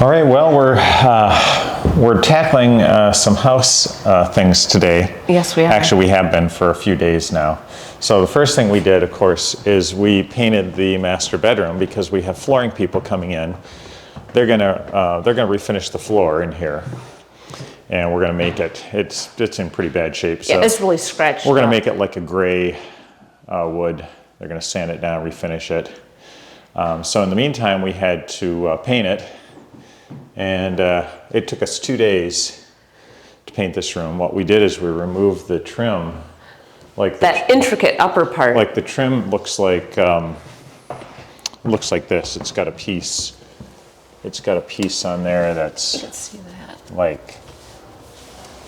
All right, well, we're tackling some house things today. Yes, we are. Actually, we have been for a few days now. So the first thing we did, of course, is we painted the master bedroom because we have flooring people coming in. They're gonna refinish the floor in here, and we're gonna make it. It's in pretty bad shape. So yeah, it's really scratched. we're gonna make it like a gray wood. They're gonna sand it down, refinish it. So in the meantime, we had to paint it. And it took us 2 days to paint this room. What we did is we removed the trim, like that intricate upper part. Like the trim looks like this. It's got a piece. It's got a piece on there that's. Let's see that. Like.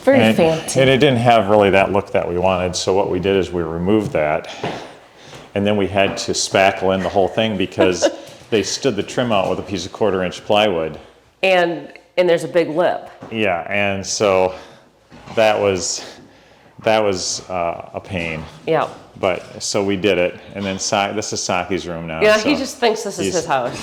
Very fancy. And it didn't have really that look that we wanted. So what we did is we removed that, and then we had to spackle in the whole thing because they stood the trim out with a piece of 1/4-inch plywood. And there's a big lip. Yeah, and so that was a pain. Yeah. But so we did it, and then this is Saki's room now. Yeah, so he just thinks this is his house.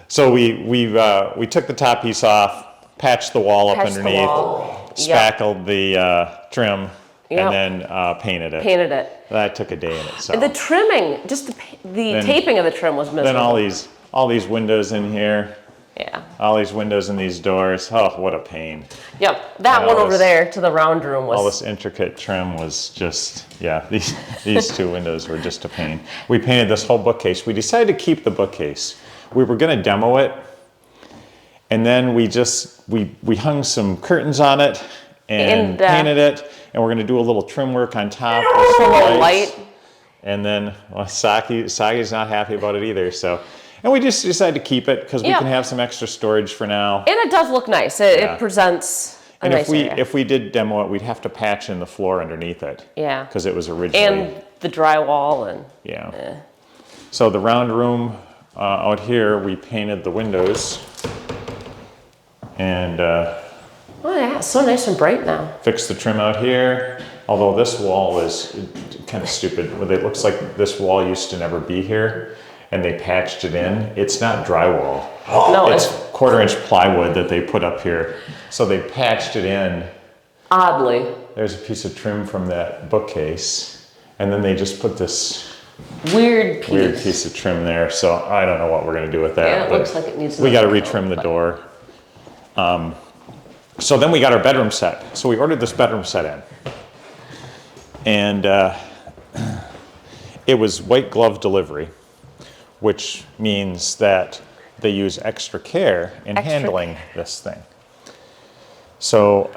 So we took the top piece off, patched the wall up underneath, spackled the trim, and then painted it. Painted it. That took a day in itself. And the trimming, just the taping of the trim was miserable. Then all these windows in here. Yeah. All these windows in these doors. Oh, what a pain. Yep. That one over there to the round room was. All this intricate trim was just, yeah, these two windows were just a pain. We painted this whole bookcase. We decided to keep the bookcase. We were going to demo it, and then we hung some curtains on it and painted it, and we're going to do a little trim work on top with some lights. And then Saki's not happy about it either, so. And we just decided to keep it because we can have some extra storage for now. And it does look nice. It presents a nice area. If we did demo it, we'd have to patch in the floor underneath it. Yeah. Because it was originally. And the drywall and. Yeah. So the round room out here, we painted the windows. And. Oh yeah, it's so nice and bright now. Fixed the trim out here. Although this wall is kind of stupid. It looks like this wall used to never be here. And they patched it in. It's not drywall. No, it's 1/4-inch plywood that they put up here. So they patched it in. Oddly. There's a piece of trim from that bookcase. And then they just put this weird piece of trim there. So I don't know what we're going to do with that. Yeah, it looks like it needs. We got to retrim the door. So then we got our bedroom set. So we ordered this bedroom set in. And it was white glove delivery, which means that they use extra care in handling this thing. So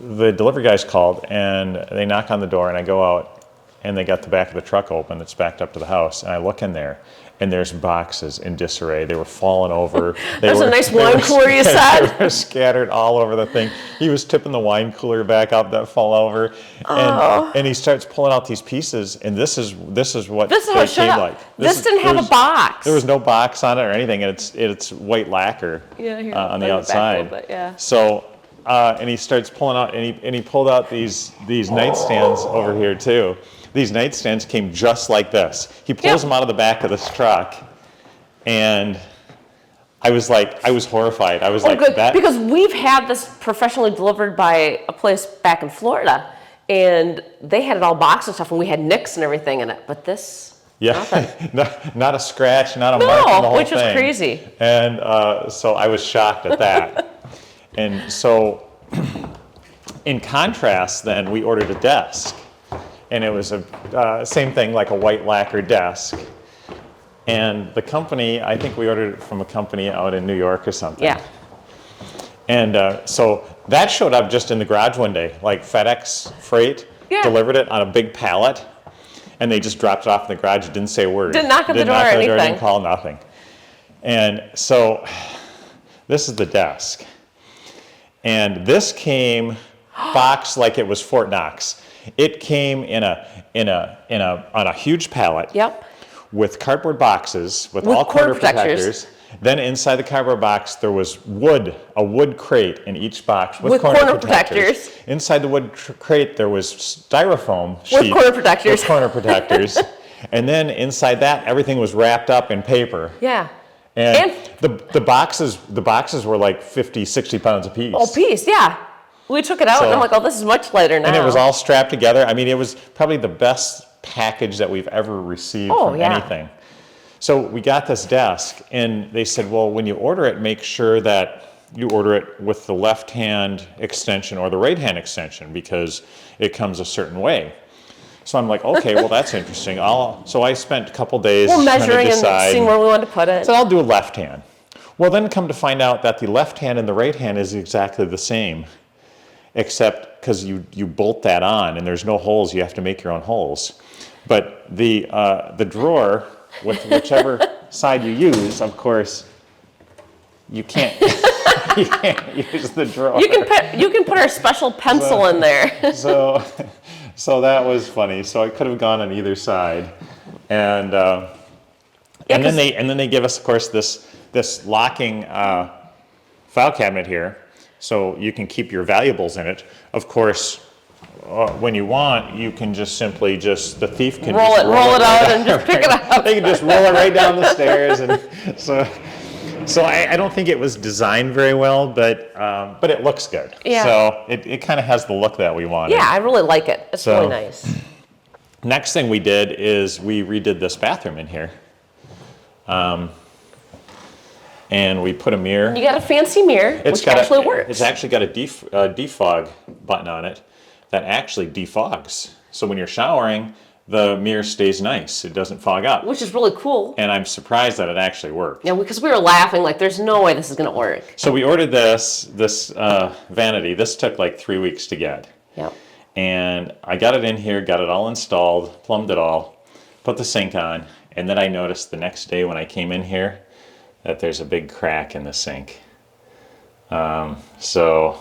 the delivery guys called, and they knock on the door, and I go out, and they got the back of the truck open that's backed up to the house, and I look in there, and there's boxes in disarray. They were falling over. There's a nice wine cooler, you said? They were scattered all over the thing. He was tipping the wine cooler back up that fell over, and he starts pulling out these pieces, and this is what they came like. This didn't have a box. There was no box on it or anything, and it's white lacquer on the outside. So, and he starts pulling out, and he pulled out these nightstands over here too. These nightstands came just like this. He pulls them out of the back of this truck, and I was horrified. I was that. Because we've had this professionally delivered by a place back in Florida, and they had it all boxed and stuff, and we had nicks and everything in it. But this, not a scratch, not a mark on the whole which thing. was crazy. And so I was shocked at that. And so, in contrast, then we ordered a desk. And it was a same thing, like a white lacquer desk. And the company, I think we ordered it from a company out in New York or something. Yeah. And so that showed up just in the garage one day, like FedEx Freight delivered it on a big pallet, and they just dropped it off in the garage. Didn't say a word. Didn't knock on the door or anything. Didn't call, nothing. And so this is the desk. And this came boxed like it was Fort Knox. It came on a huge pallet with cardboard boxes with all corner protectors. Then inside the cardboard box there was a wood crate in each box with corner protectors. Inside the wood crate there was styrofoam sheet with corner protectors. And then inside that, everything was wrapped up in paper. Yeah. And the boxes were like 50, 60 pounds apiece. Oh, piece, yeah. We took it out, and I'm like, oh, this is much lighter now. And it was all strapped together. I mean, it was probably the best package that we've ever received from anything. So we got this desk, and they said, well, when you order it, make sure that you order it with the left-hand extension or the right-hand extension, because it comes a certain way. So I'm like, okay, well, that's interesting. So I spent a couple days measuring trying to decide, and seeing where we wanted to put it. So I'll do a left hand. Well, then come to find out that the left hand and the right hand is exactly the same, except because you bolt that on, and there's no holes. You have to make your own holes. But the drawer, with whichever side you use, of course, you can't you can't use the drawer. You can put our special pencil in there. So that was funny. So I could have gone on either side, and then they give us, of course, this locking file cabinet here, so you can keep your valuables in it. Of course, when you want, you can just simply the thief can roll it out and just pick it up. They can just roll it right down the stairs, and so I don't think it was designed very well, but it looks good. Yeah. So it kind of has the look that we wanted. Yeah, I really like it. It's really nice. Next thing we did is we redid this bathroom in here. And we put a mirror. You got a fancy mirror, which actually works. It's actually got a defog button on it that actually defogs. So when you're showering, the mirror stays nice. It doesn't fog up. Which is really cool. And I'm surprised that it actually worked. Yeah, because we were laughing like, there's no way this is going to work. So we ordered this vanity. This took like 3 weeks to get. Yep. And I got it in here, got it all installed, plumbed it all, put the sink on, and then I noticed the next day when I came in here that there's a big crack in the sink. So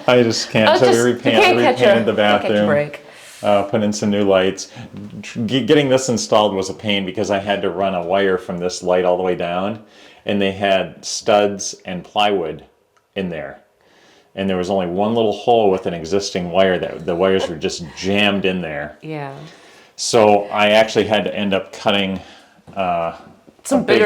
I just can't. So we repainted the bathroom, put in some new lights. Getting this installed was a pain because I had to run a wire from this light all the way down, and they had studs and plywood in there. And there was only one little hole with an existing wire that the wires were just jammed in there. Yeah. So I actually had to end up cutting a big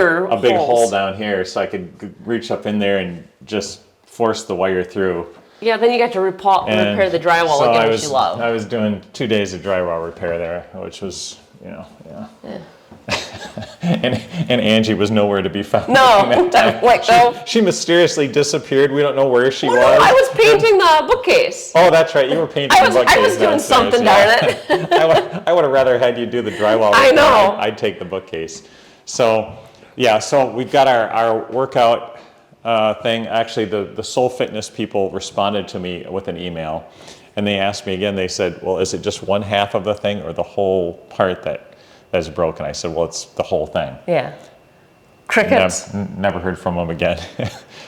hole down here so I could reach up in there and just force the wire through. Yeah, then you got to repair the drywall again, which you love. I was doing 2 days of drywall repair there, which was, yeah. and Angie was nowhere to be found. No, she mysteriously disappeared. We don't know where she was. No, I was painting the bookcase. Oh, that's right. You were painting the bookcase. I was doing something, darn it. I would have rather had you do the drywall. I know. I'd take the bookcase. So, yeah. So we've got our workout thing. Actually, the Soul Fitness people responded to me with an email, and they asked me again. They said, "Well, is it just one half of the thing, or the whole part that's broken?" I said, "Well, it's the whole thing." Yeah. Crickets. Never heard from them again.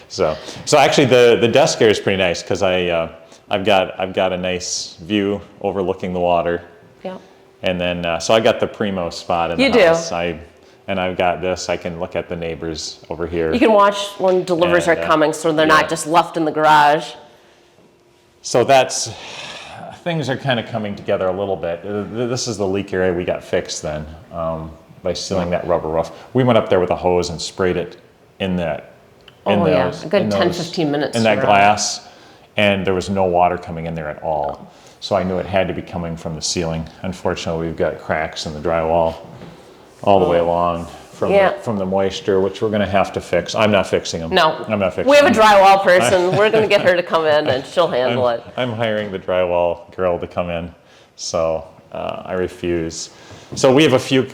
So actually, the desk here is pretty nice because I've got a nice view overlooking the water. Yeah. And then so I got the primo spot in the house. And I've got this. I can look at the neighbors over here. You can watch when deliveries are coming, so they're not just left in the garage. So things are kind of coming together a little bit. This is the leak area we got fixed then by sealing that rubber roof. We went up there with a hose and sprayed it in that. A good 10-15 minutes. In that glass, and there was no water coming in there at all. So I knew it had to be coming from the ceiling. Unfortunately, we've got cracks in the drywall all the way along from the moisture, which we're going to have to fix. I'm not fixing them. No, I'm not fixing them. We have a drywall person. We're going to get her to come in, and she'll handle it. I'm hiring the drywall girl to come in, so I refuse. So we have a few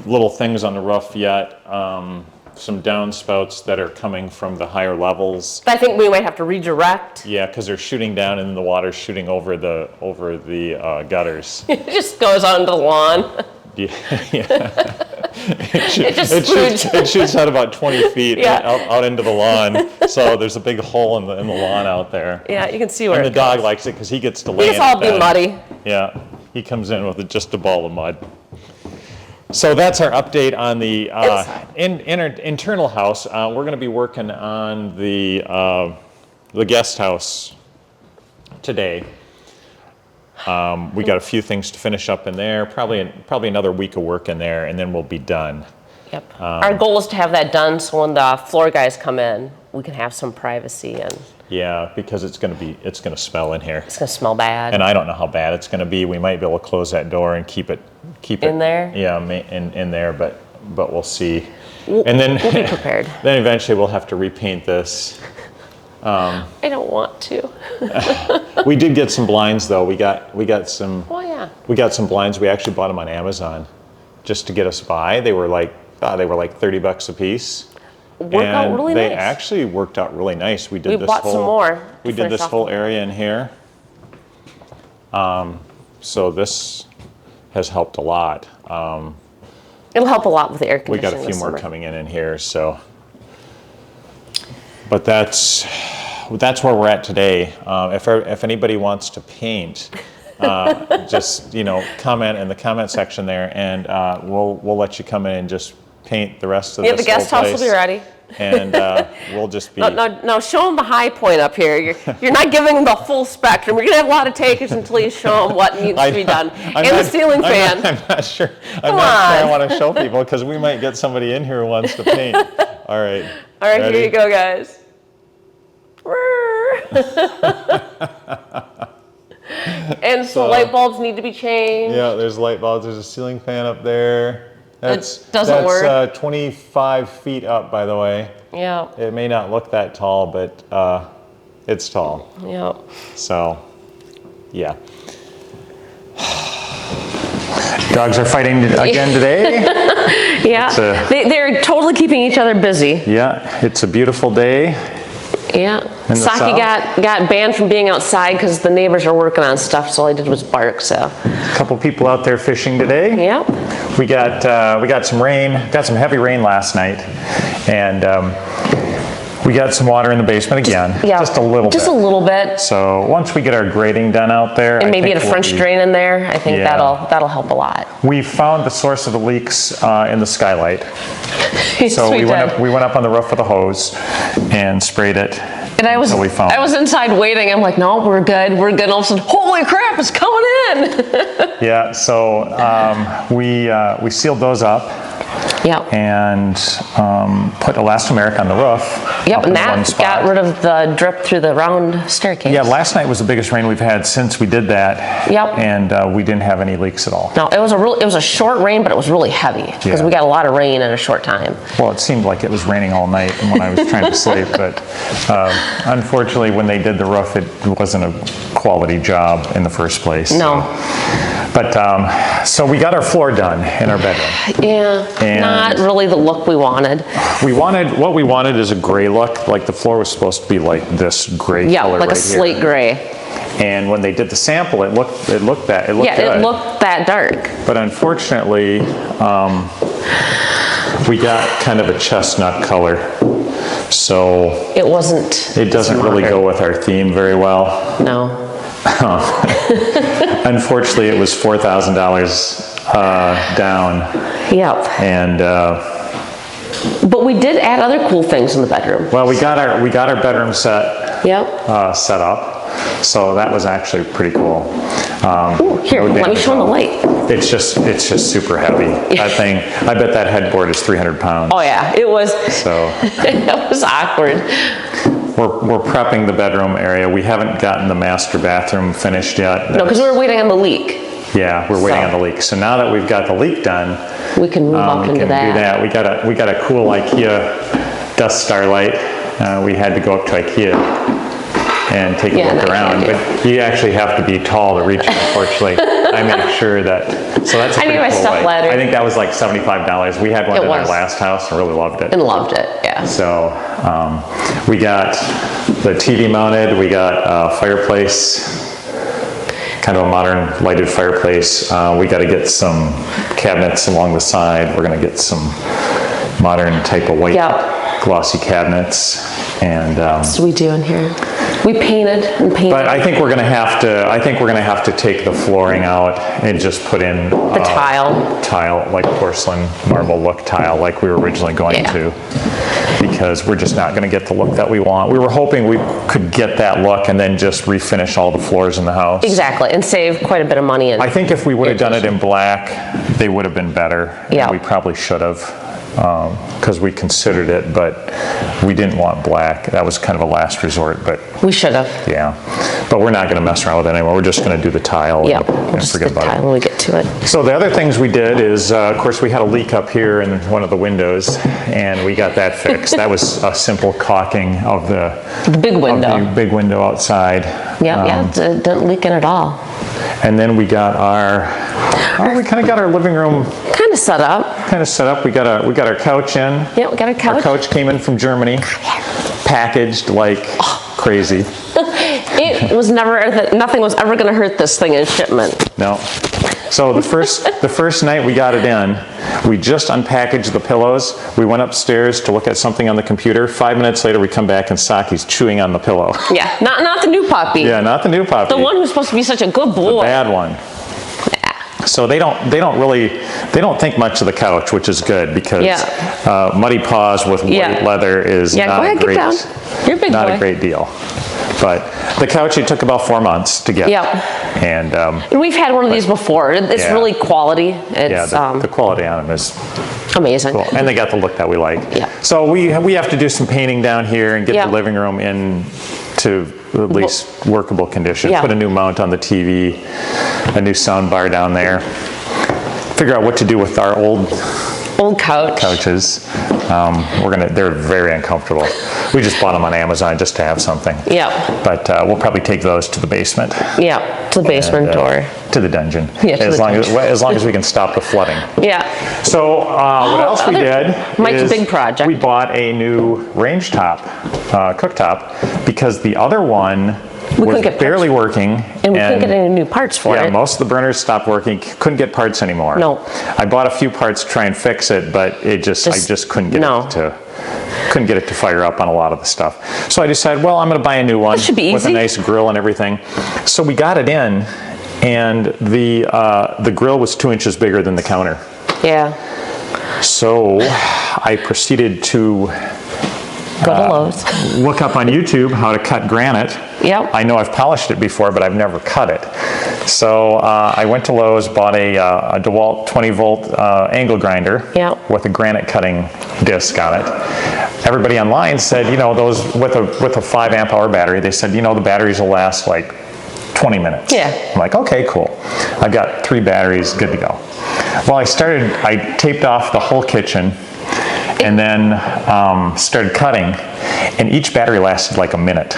little things on the roof yet. Some downspouts that are coming from the higher levels. I think we might have to redirect. Yeah, because they're shooting down and the water's shooting over the gutters. It just goes onto the lawn. Yeah. It shoots out about 20 feet out into the lawn. So there's a big hole in the lawn out there. Yeah, you can see where. And the dog likes it because he gets to lay in it. It's all be muddy. Yeah, he comes in with just a ball of mud. So that's our update on the internal house. We're going to be working on the guest house today. We got a few things to finish up in there, probably another week of work in there, and then we'll be done. Yep. Our goal is to have that done so when the floor guys come in, we can have some privacy and. Yeah, because it's gonna smell in here. It's gonna smell bad. And I don't know how bad it's gonna be. We might be able to close that door and keep it in there. Yeah, in there, but we'll see. We'll be prepared. Then eventually we'll have to repaint this. I don't want to. We did get some blinds though. We got some. Oh yeah. We got some blinds. We actually bought them on Amazon, just to get us by. They were like $30 a piece. Worked out really they nice. actually worked out really nice. We did bought some more. We did this whole area in here. So this has helped a lot. It'll help a lot with the air We conditioning. got a few more coming in here, so. But that's where we're at today. If anybody wants to paint, just comment in the comment section there, and we'll let you come in and just paint the rest of this. Yeah, the guest house will be ready. And we'll just be. No, show them the high point up here. You're not giving them the full spectrum. You're gonna have a lot of takers until you show them what needs to be done. The ceiling fan. I'm not sure. I'm not sure I want to show people because we might get somebody in here who wants to paint. All right. All right, ready? Here you go, guys. And so light bulbs need to be changed. Yeah, there's light bulbs. There's a ceiling fan up there. That's 25 feet up, by the way. Yeah. It may not look that tall, but it's tall. Yeah. So, yeah. Dogs are fighting again today. Yeah. They're totally keeping each other busy. Yeah, it's a beautiful day. Yeah. Saki got banned from being outside because the neighbors are working on stuff, so all I did was bark. So. A couple people out there fishing today. Yep. We got some rain. Got some heavy rain last night, and we got some water in the basement again. Just a little bit. Just a little bit. So once we get our grading done out there, and maybe a French drain in there, I think that'll help a lot. We found the source of the leaks in the skylight. So we went up on the roof with a hose and sprayed it. And I was inside waiting. I'm like, no, we're good. All of a sudden, holy crap, it's coming in. Yeah. So we sealed those up. Yep. And put elastomeric on the roof. Yep, and that got rid of the drip through the round staircase. Yeah, last night was the biggest rain we've had since we did that. Yep. And we didn't have any leaks at all. No, it was a short rain, but it was really heavy because we got a lot of rain in a short time. Well, it seemed like it was raining all night when I was trying to sleep, but unfortunately, when they did the roof, it wasn't a quality job in the first place. No. But so we got our floor done in our bedroom. Yeah, and not really the look we wanted. What we wanted is a gray look. Like the floor was supposed to be like this gray color. Yeah, like a slate gray. And when they did the sample, it looked good. It looked that dark. But unfortunately, we got kind of a chestnut color. So it doesn't really go with our theme very well. No. Unfortunately, it was $4,000 down. Yep. And but we did add other cool things in the bedroom. Well, we got our bedroom set. Yep. Set up. So that was actually pretty cool. Ooh, here, let me show them the light. It's just super heavy. That thing, I bet that headboard is 300 pounds. Oh yeah, it was. So it was awkward. We're prepping the bedroom area. We haven't gotten the master bathroom finished yet. No, because we were waiting on the leak. Yeah, we're waiting on the leak. So now that we've got the leak done, we can move up into that. Do that. We got a cool IKEA dust starlight. We had to go up to IKEA and take a look around, but you actually have to be tall to reach it, unfortunately. I make sure that, so that's a pretty cool light. Ladder. I think that was like $75. We had one in our last house and really loved it. And loved it, yeah. So we got the TV mounted, we got a fireplace, kind of a modern lighted fireplace. We got to get some cabinets along the side. We're going to get some modern type of white glossy cabinets. And what we do in here. We painted and painted. But I think we're going to have to take the flooring out and just put in the tile, like porcelain marble look tile, like we were originally going to. because we're just not going to get the look that we want. We were hoping we could get that look and then just refinish all the floors in the house. Exactly, and save quite a bit of money. I think if we would have done it in black, they would have been better. Yeah. We probably should have, because we considered it, but we didn't want black. That was kind of a last resort, but We should have. yeah. But we're not going to mess around with it anymore. We're just going to do the tile Yeah, and just forget the about time it. when we get to it. So the other things we did is, of course, we had a leak up here in one of the windows, and we got that fixed. That was a simple caulking of the The big window. big window outside. Yeah, it didn't leak in at all. And then we got we kind of got our living room Kind of set up. We got our couch in. Yeah, we got our Our couch. couch came in from Germany, packaged like crazy. It was never, nothing was ever going to hurt this thing in shipment. No. So the first night we got it in, we just unpackaged the pillows. We went upstairs to look at something on the computer. 5 minutes later, we come back and Saki's chewing on the pillow. Yeah, not the new puppy. Yeah, not the new puppy. The one who's supposed to be such a good the boy. bad one. So they don't think much of the couch, which is good because muddy paws with white leather is Yeah, not go ahead, a great, get down. You're a big not boy. a great deal. But the couch, it took about 4 months to get. Yeah. And And we've had one of these before. It's Yeah. really quality. yeah, It's the quality on them is amazing. cool, and they got the look that we like. Yeah. So we have to do some painting down here and get Yeah. the living room in to at least workable condition. Yeah. Put a new mount on the TV, a new sound bar down there. Figure out what to do with our old Couch. couches. They're very uncomfortable. We just bought them on Amazon just to have something. Yeah. But we'll probably take those to the basement. Yeah, to the basement and, or. to the dungeon. Yeah, to as the long as we can stop the flooding. Yeah. So what else we did Mike's is big project. we bought a new range top, cooktop, because the other one was couldn't get barely working. And we couldn't get any new parts for Yeah, it. most of the burners stopped working. Couldn't get parts anymore. No. I bought a few parts to try and fix it, but I just couldn't get it to fire up on a lot of the stuff. So I decided, well, I'm going to buy a new one That should be with a easy. nice grill and everything. So we got it in, and the grill was 2 inches bigger than the counter. Yeah. So I proceeded to Go to Lowe's. look up on YouTube how to cut granite. Yep. I know I've polished it before, but I've never cut it. So I went to Lowe's, bought a DeWalt 20-volt angle grinder Yep. with a granite cutting disc on it. Everybody online said, those with a 5 amp hour battery, they said, the batteries will last like 20 minutes. Yeah. I'm like, okay, cool. I've got 3 batteries, good to go. Well, I taped off the whole kitchen and then started cutting, and each battery lasted like a minute.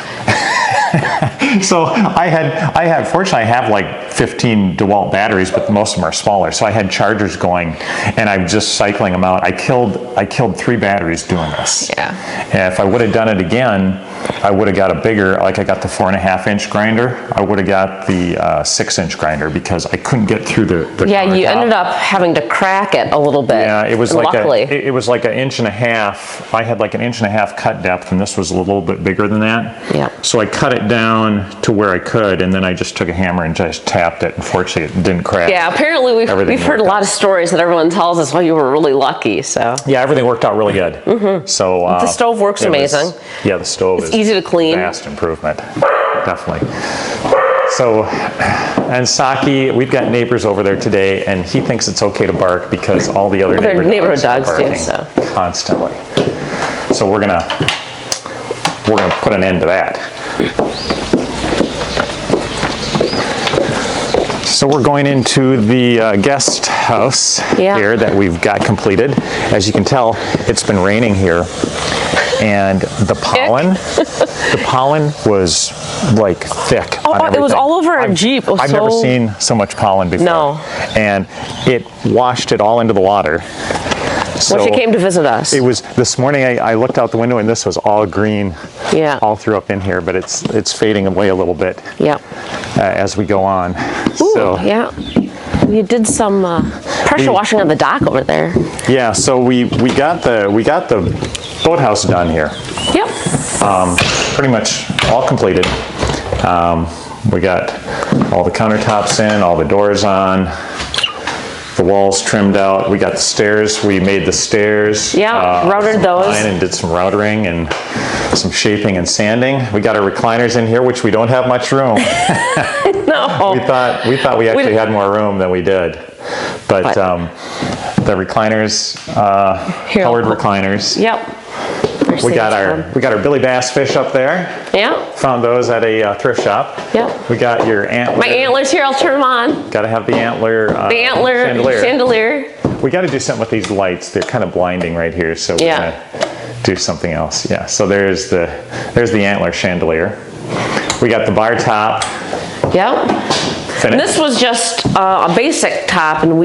So fortunately I have like 15 DeWalt batteries, but most of them are smaller. So I had chargers going, and I'm just cycling them out. I killed 3 batteries doing this. Yeah. And if I would have done it again, I would have got a bigger, like I got the 4.5 inch grinder. I would have got the 6 inch grinder because I couldn't get through the Yeah, you countertop. ended up having to crack it a little bit. Yeah, it was luckily. it was like 1.5 inches. I had like 1.5 inches cut depth, and this was a little bit bigger than that. Yeah. So I cut it down to where I could, and then I just took a hammer and just tapped it. Unfortunately, it didn't crack. Yeah, apparently we've heard a lot of stories that everyone tells us, well, you were really lucky, so. Yeah, everything worked out really good. Mm-hmm. So The stove works amazing. Yeah, the stove is easy to clean. Vast improvement, definitely. So, and Saki, we've got neighbors over there today, and he thinks it's okay to bark because all the other neighborhood dogs are do, barking so. constantly. So we're gonna put an end to that. So we're going into the guest house here that we've got completed. As you can tell, it's been raining here, and the pollen was like thick. Oh, it was all over our Jeep. I've never seen so much pollen before. No. And it washed it all into the water. So when she came to visit us. it was this morning. I looked out the window and this was all green, Yeah. all through up in here. But it's fading away a little bit Yeah. as we go on. Ooh, So yeah. You did some pressure washing on the dock over there. yeah, so we got the boathouse done here. Yep. Pretty much all completed. We got all the countertops in, all the doors on. The walls trimmed out. We got the stairs. We made the stairs. Yeah, routed those. And did some routering and some shaping and sanding. We got our recliners in here, which we don't have much room. No. We thought we actually had more room than we did. But the recliners, colored recliners. Yep. We got our Billy Bass fish up there. Yeah. Found those at a thrift shop. Yep. We got your antler. My antlers here. I'll turn them on. Got to have the antler. Chandelier. We got to do something with these lights. They're kind of blinding right here, so we're gonna do something else. Yeah. So there's the antler chandelier. We got the bar top. Yep. And this was just a basic top, and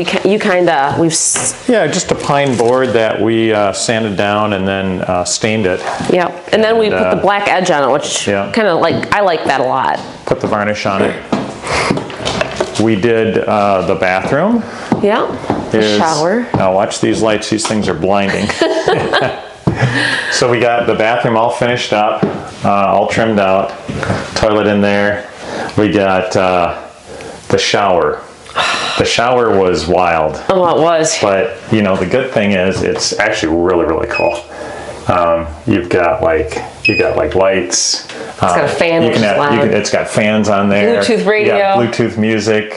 just a pine board that we sanded down and then stained it. Yep. And then we put the black edge on it, which kind of I like that a lot. Put the varnish on it. We did the bathroom. Yeah. The shower. Now watch these lights. These things are blinding. So we got the bathroom all finished up, all trimmed out. Toilet in there. We got the shower. The shower was wild. Oh, it was. But the good thing is it's actually really, really cool. You've got like lights. It's got a fan. It's got fans on there. Bluetooth radio. Yeah, Bluetooth music.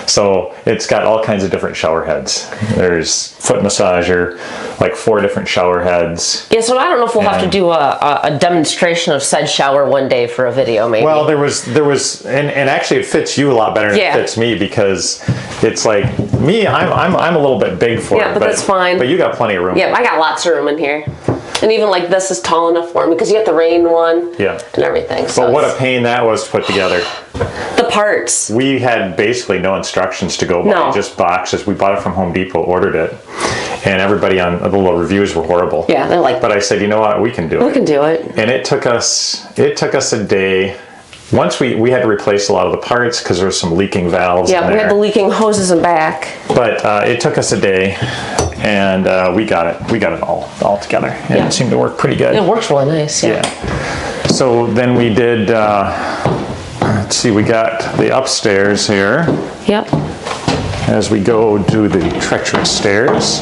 So it's got all kinds of different shower heads. There's foot massager, like 4 different shower heads. Yeah, so I don't know if we'll have to do a demonstration of said shower one day for a video, maybe. Well, there was, and actually it fits you a lot better than it fits me, because it's like me. I'm a little bit big for it. Yeah, but that's fine. But you got plenty of room. Yeah, I got lots of room in here. And even like this is tall enough for me, because you got the rain one and everything. So but what a pain that was to put together. The parts. We had basically no instructions to go by, just boxes. We bought it from Home Depot, ordered it, and everybody on the little reviews were horrible. Yeah, they're like. But I said, you know what, we can do it. We can do it. And it took us a day. Once we had to replace a lot of the parts because there was some leaking valves. Yeah, we had the leaking hoses in back. But it took us a day, and we got it all together, and it seemed to work pretty good. It works really nice. Yeah. So then we did. Let's see, we got the upstairs here. Yep. As we go to the treacherous stairs,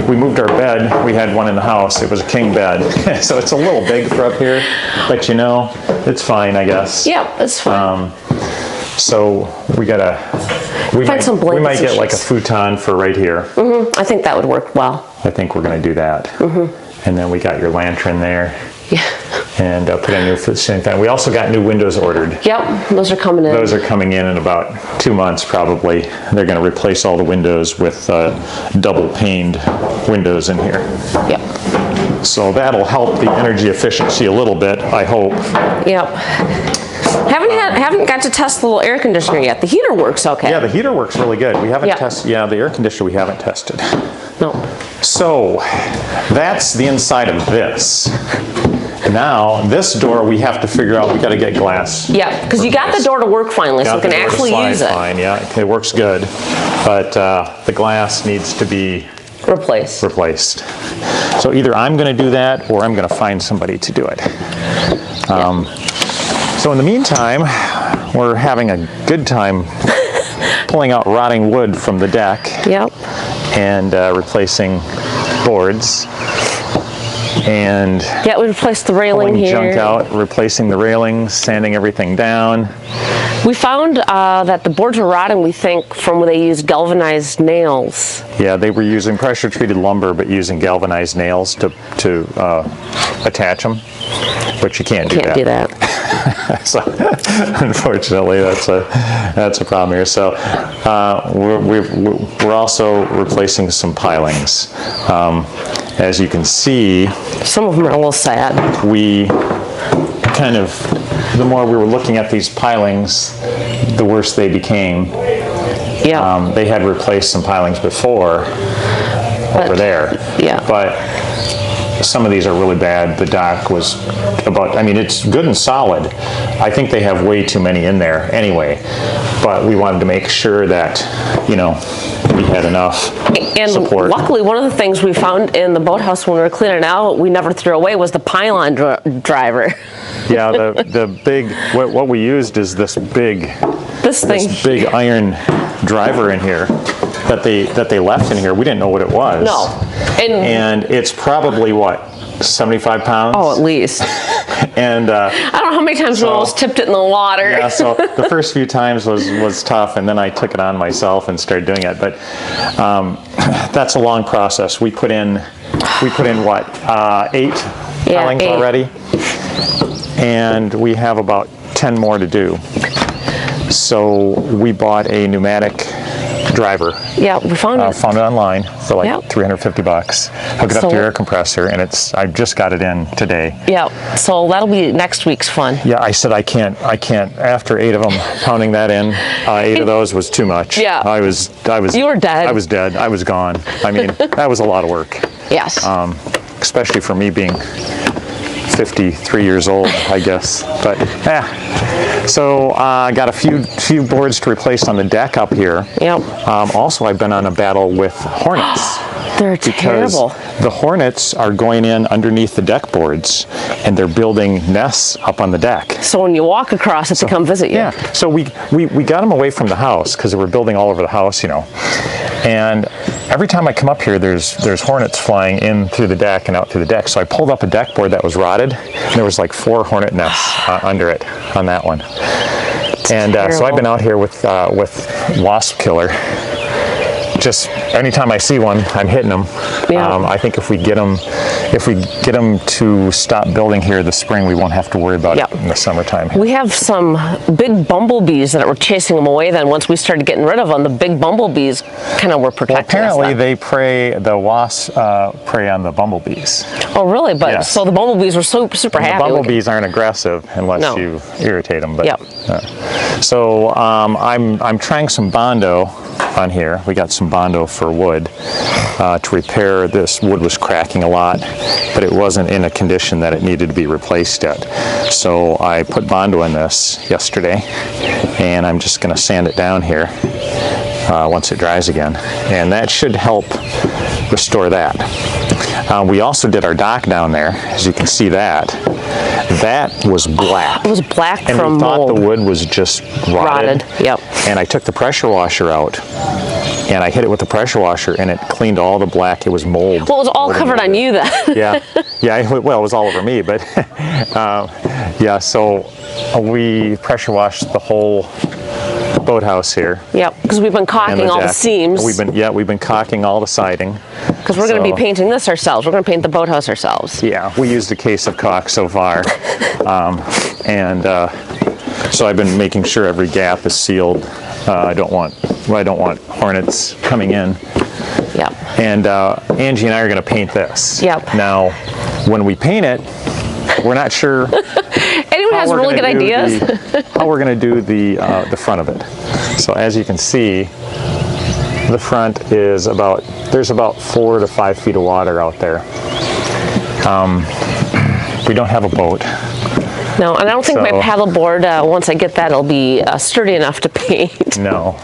we moved our bed. We had one in the house. It was a king bed, so it's a little big for up here, but it's fine, I guess. Yeah, it's fine. So we might get like a futon for right here. Mm-hmm. I think that would work well. I think we're going to do that. Mm-hmm. And then we got your lantern there. Yeah. And put a new ceiling fan. We also got new windows ordered. Yep, those are coming in. Those are coming in about 2 months probably. They're going to replace all the windows with double paned windows in here. Yep. So that'll help the energy efficiency a little bit, I hope. Yep. Haven't got to test the little air conditioner yet. The heater works okay. Yeah, the heater works really good. We haven't tested. Yeah, the air conditioner we haven't tested. No. So that's the inside of this. Now, this door we have to figure out. We got to get glass. Yeah, because you got the door to work finally, so we can actually use it. Fine, yeah, it works good, but the glass needs to be replaced. So either I'm going to do that, or I'm going to find somebody to do it. So in the meantime, we're having a good time pulling out rotting wood from the deck. Yep. And replacing boards. And we replaced the railing pulling here. Junk out, replacing the railings, sanding everything down. We found that the boards were rotting, we think, from where they used galvanized nails. Yeah, they were using pressure-treated lumber, but using galvanized nails to attach them, but you can't do that. So, unfortunately, that's a problem here. So, we're also replacing some pilings. As you can see, some of them are a little sad. The more we were looking at these pilings, the worse they became. Yeah. They had replaced some pilings before over there. Yeah. But some of these are really bad. The dock was about, I mean, it's good and solid. I think they have way too many in there anyway, but we wanted to make sure that, you know, we had enough And support. luckily, one of the things we found in the boathouse when we were cleaning it out, we never threw away, was the pylon driver. Yeah, the big, what we used is this big iron driver in here that they left in here. We didn't know what it was. No. And it's probably what, 75 pounds? Oh, at least. And I don't know how many times we almost tipped it in the water. yeah, so the first few times was tough, and then I took it on myself and started doing it. But that's a long process. We put in what, 8 pilings 8. already, and we have about 10 more to do. So we bought a pneumatic driver. Yeah, we found it. Found it online for like Yep. $350. Hook it up to your air compressor, and I just got it in today. Yeah, so that'll be next week's fun. Yeah, I said I can't. After 8 of them, pounding that in, 8 of those was too much. Yeah. I was. You were dead. I was dead. I was gone. I mean, that was a lot of work. Yes. Especially for me being 53 years old, I guess. But so I got a few boards to replace on the deck up here. Yep. Also, I've been on a battle with hornets. They're Because terrible. the hornets are going in underneath the deck boards, and they're building nests up on the deck. So when you walk across it to come visit you. Yeah, so we got them away from the house because they were building all over the house, you know. And every time I come up here, there's hornets flying in through the deck and out through the deck. So I pulled up a deck board that was rotted, and there was like 4 hornet nests under it on that one. And so I've been out here with wasp killer. Just anytime I see one, I'm hitting them. Yeah. I think if we get them to stop building here this spring, we won't have to worry about it in the summertime. We have some big bumblebees that were chasing them away. Then once we started getting rid of them, the big bumblebees kind of were protecting us. Apparently the wasps prey on the bumblebees. Oh, really? But Yes. so the bumblebees were super happy. The bumblebees aren't aggressive unless you irritate them. But, so I'm trying some Bondo on here. We got some Bondo for wood to repair. This wood was cracking a lot, but it wasn't in a condition that it needed to be replaced yet. So I put Bondo in this yesterday, and I'm just going to sand it down here once it dries again, and that should help restore that. We also did our dock down there, as you can see that. That was black. It was black and from we thought mold. the wood was just rotted. Yep. And I took the pressure washer out, and I hit it with the pressure washer, and it cleaned all the black. It was mold. Well, it was all covered on you then. Yeah. Well, it was all over me, but yeah. So we pressure washed the whole boathouse here. Yep, because we've been caulking all the seams. We've been caulking all the siding. Because we're going to be painting this ourselves. We're going to paint the boathouse ourselves. Yeah, we used a case of caulk so far, and so I've been making sure every gap is sealed. I don't want hornets coming in. Yep. And Angie and I are going to paint this. Yep. Now, when we paint it, we're not sure. Anyone has really good ideas? How we're going to do the front of it. So as you can see, the front is there's about 4 to 5 feet of water out there. We don't have a boat. No, and I don't think my paddleboard, once I get that, it'll be sturdy enough to paint. No,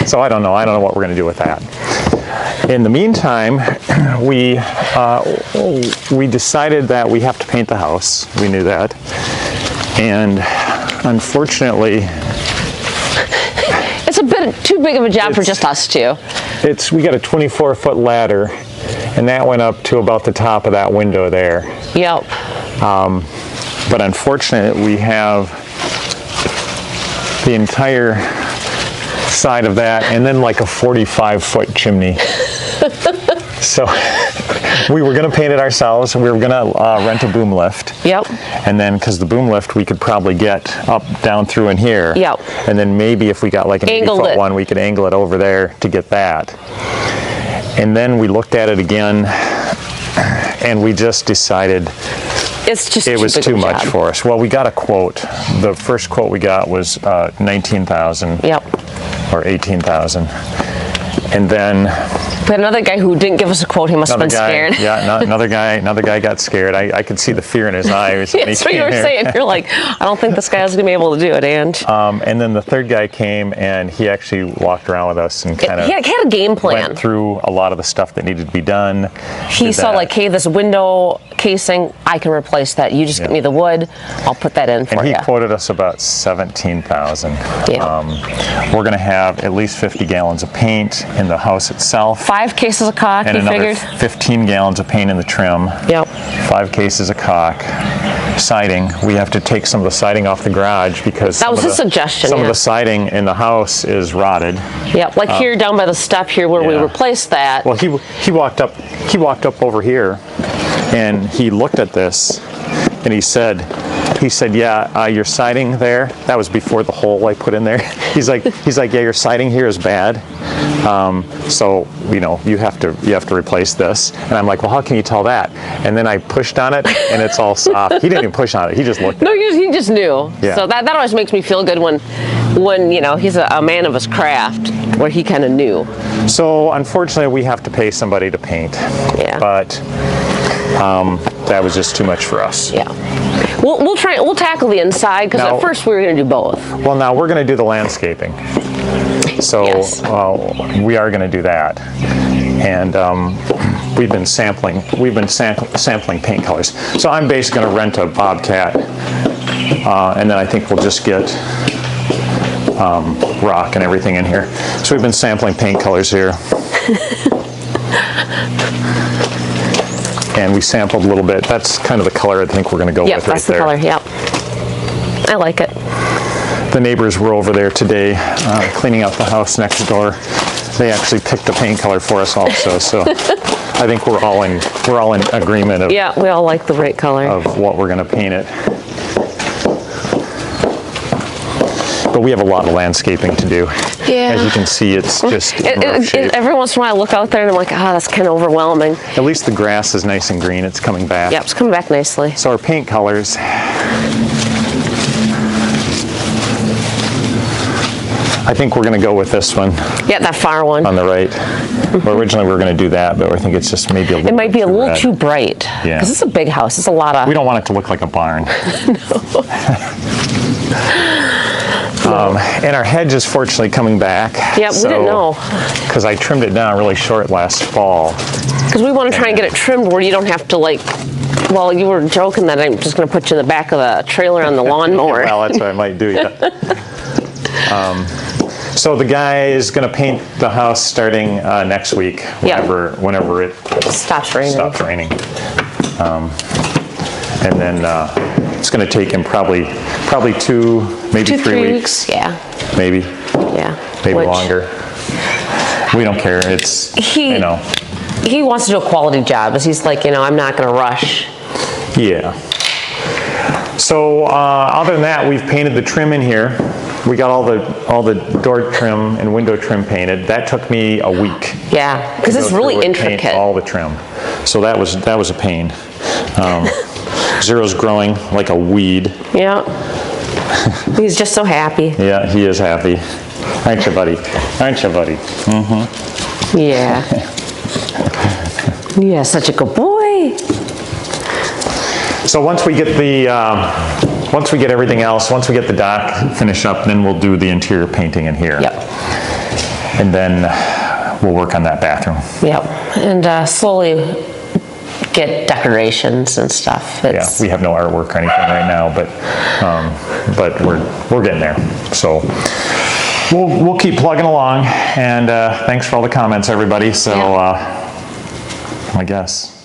so I don't know. I don't know what we're going to do with that. In the meantime, we decided that we have to paint the house. We knew that, and unfortunately, it's a bit too big of a job for just us two. We got a 24-foot ladder, and that went up to about the top of that window there. Yep. But unfortunately, we have the entire side of that, and then like a 45-foot chimney. So we were going to paint it ourselves. We were going to rent a boom lift. Yep. And then, because the boom lift, we could probably get up, down through in here. Yep. And then maybe if we got like an 80-foot one, we could angle it over there to get that. And then we looked at it again, and we just decided it was too much for us. Well, we got a quote. The first quote we got was $19,000. Yep. Or $18,000. And then We had another guy who didn't give us a quote. He must have been scared. Yeah, another guy got scared. I could see the fear in his eyes. That's what you were saying. You're like, I don't think this guy's going to be able to do it, and then the third guy came, and he actually walked around with us and kind of he had a game plan. Went through a lot of the stuff that needed to be done. He saw like, hey, this window casing, I can replace that. You just get me the wood, I'll put that in for you. And he quoted us about $17,000. Yeah. We're going to have at least 50 gallons of paint in the house itself. 5 cases of caulk, and you another figured? 15 gallons of paint in the trim. Yep. 5 cases of caulk. Siding. We have to take some of the siding off the garage because that was his suggestion. Some of the siding in the house is rotted. Yep, like here down by the step here where we replaced that. Well, he walked up over here, and he looked at this, and he said, yeah, your siding there, that was before the hole I put in there. He's like, yeah, your siding here is bad. So, you have to replace this. And I'm like, well, how can you tell that? And then I pushed on it, and it's all soft. He didn't even push on it. He just looked at it. He just knew. Yeah. So that always makes me feel good when he's a man of his craft, where he kind of knew. So, unfortunately, we have to pay somebody to paint. Yeah. But that was just too much for us. Yeah. We'll tackle the inside, because at first we were going to do both. Well, now we're going to do the landscaping. So yes. We are going to do that, and we've been sampling paint colors. So I'm basically going to rent a Bobcat, and then I think we'll just get rock and everything in here. So we've been sampling paint colors here. And we sampled a little bit. That's kind of the color I think we're going to go with right there. Yep, that's the color, yep. I like it. The neighbors were over there today cleaning out the house next door. They actually picked the paint color for us also, so I think we're all in agreement of we all like the right color of what we're going to paint it. But we have a lot of landscaping to do. Yeah. As you can see, it's just rough shape. Every once in a while I look out there and I'm like, that's kind of overwhelming. At least the grass is nice and green. It's coming back. Yep, it's coming back nicely. So our paint colors. I think we're going to go with this one. Yeah, that far one. On the right. Well, originally we were going to do that, but I think it's just maybe a little. It might be a little too bright. Yeah. Because it's a big house. It's a lot of. We don't want it to look like a barn. And our hedge is fortunately coming back. Yeah, we didn't know. Because I trimmed it down really short last fall. Because we want to try and get it trimmed where you don't have to well, you were joking that I'm just going to put you in the back of the trailer on the lawnmower. Well, that's what I might do, yeah. So the guy is going to paint the house starting next week, whenever it stops raining. And then it's going to take him probably 2, maybe 3 weeks. Yeah. Maybe. Yeah. Maybe longer. We don't care. It's he wants to do a quality job. As he's like, I'm not going to rush. Yeah. So other than that, we've painted the trim in here. We got all the door trim and window trim painted. That took me a week. Yeah, because it's really intricate. Paint all the trim. So that was a pain. Zero's growing like a weed. Yeah. He's just so happy. Yeah, he is happy. Aren't you, buddy? Aren't you, buddy? Mm-hmm. Yeah. Yeah, such a good boy. So once we get everything else, once we get the dock finished up, then we'll do the interior painting in here. Yep. And then we'll work on that bathroom. Yep. And slowly get decorations and stuff. Yeah, we have no artwork or anything right now, but we're getting there. So we'll keep plugging along. And thanks for all the comments, everybody. So I guess.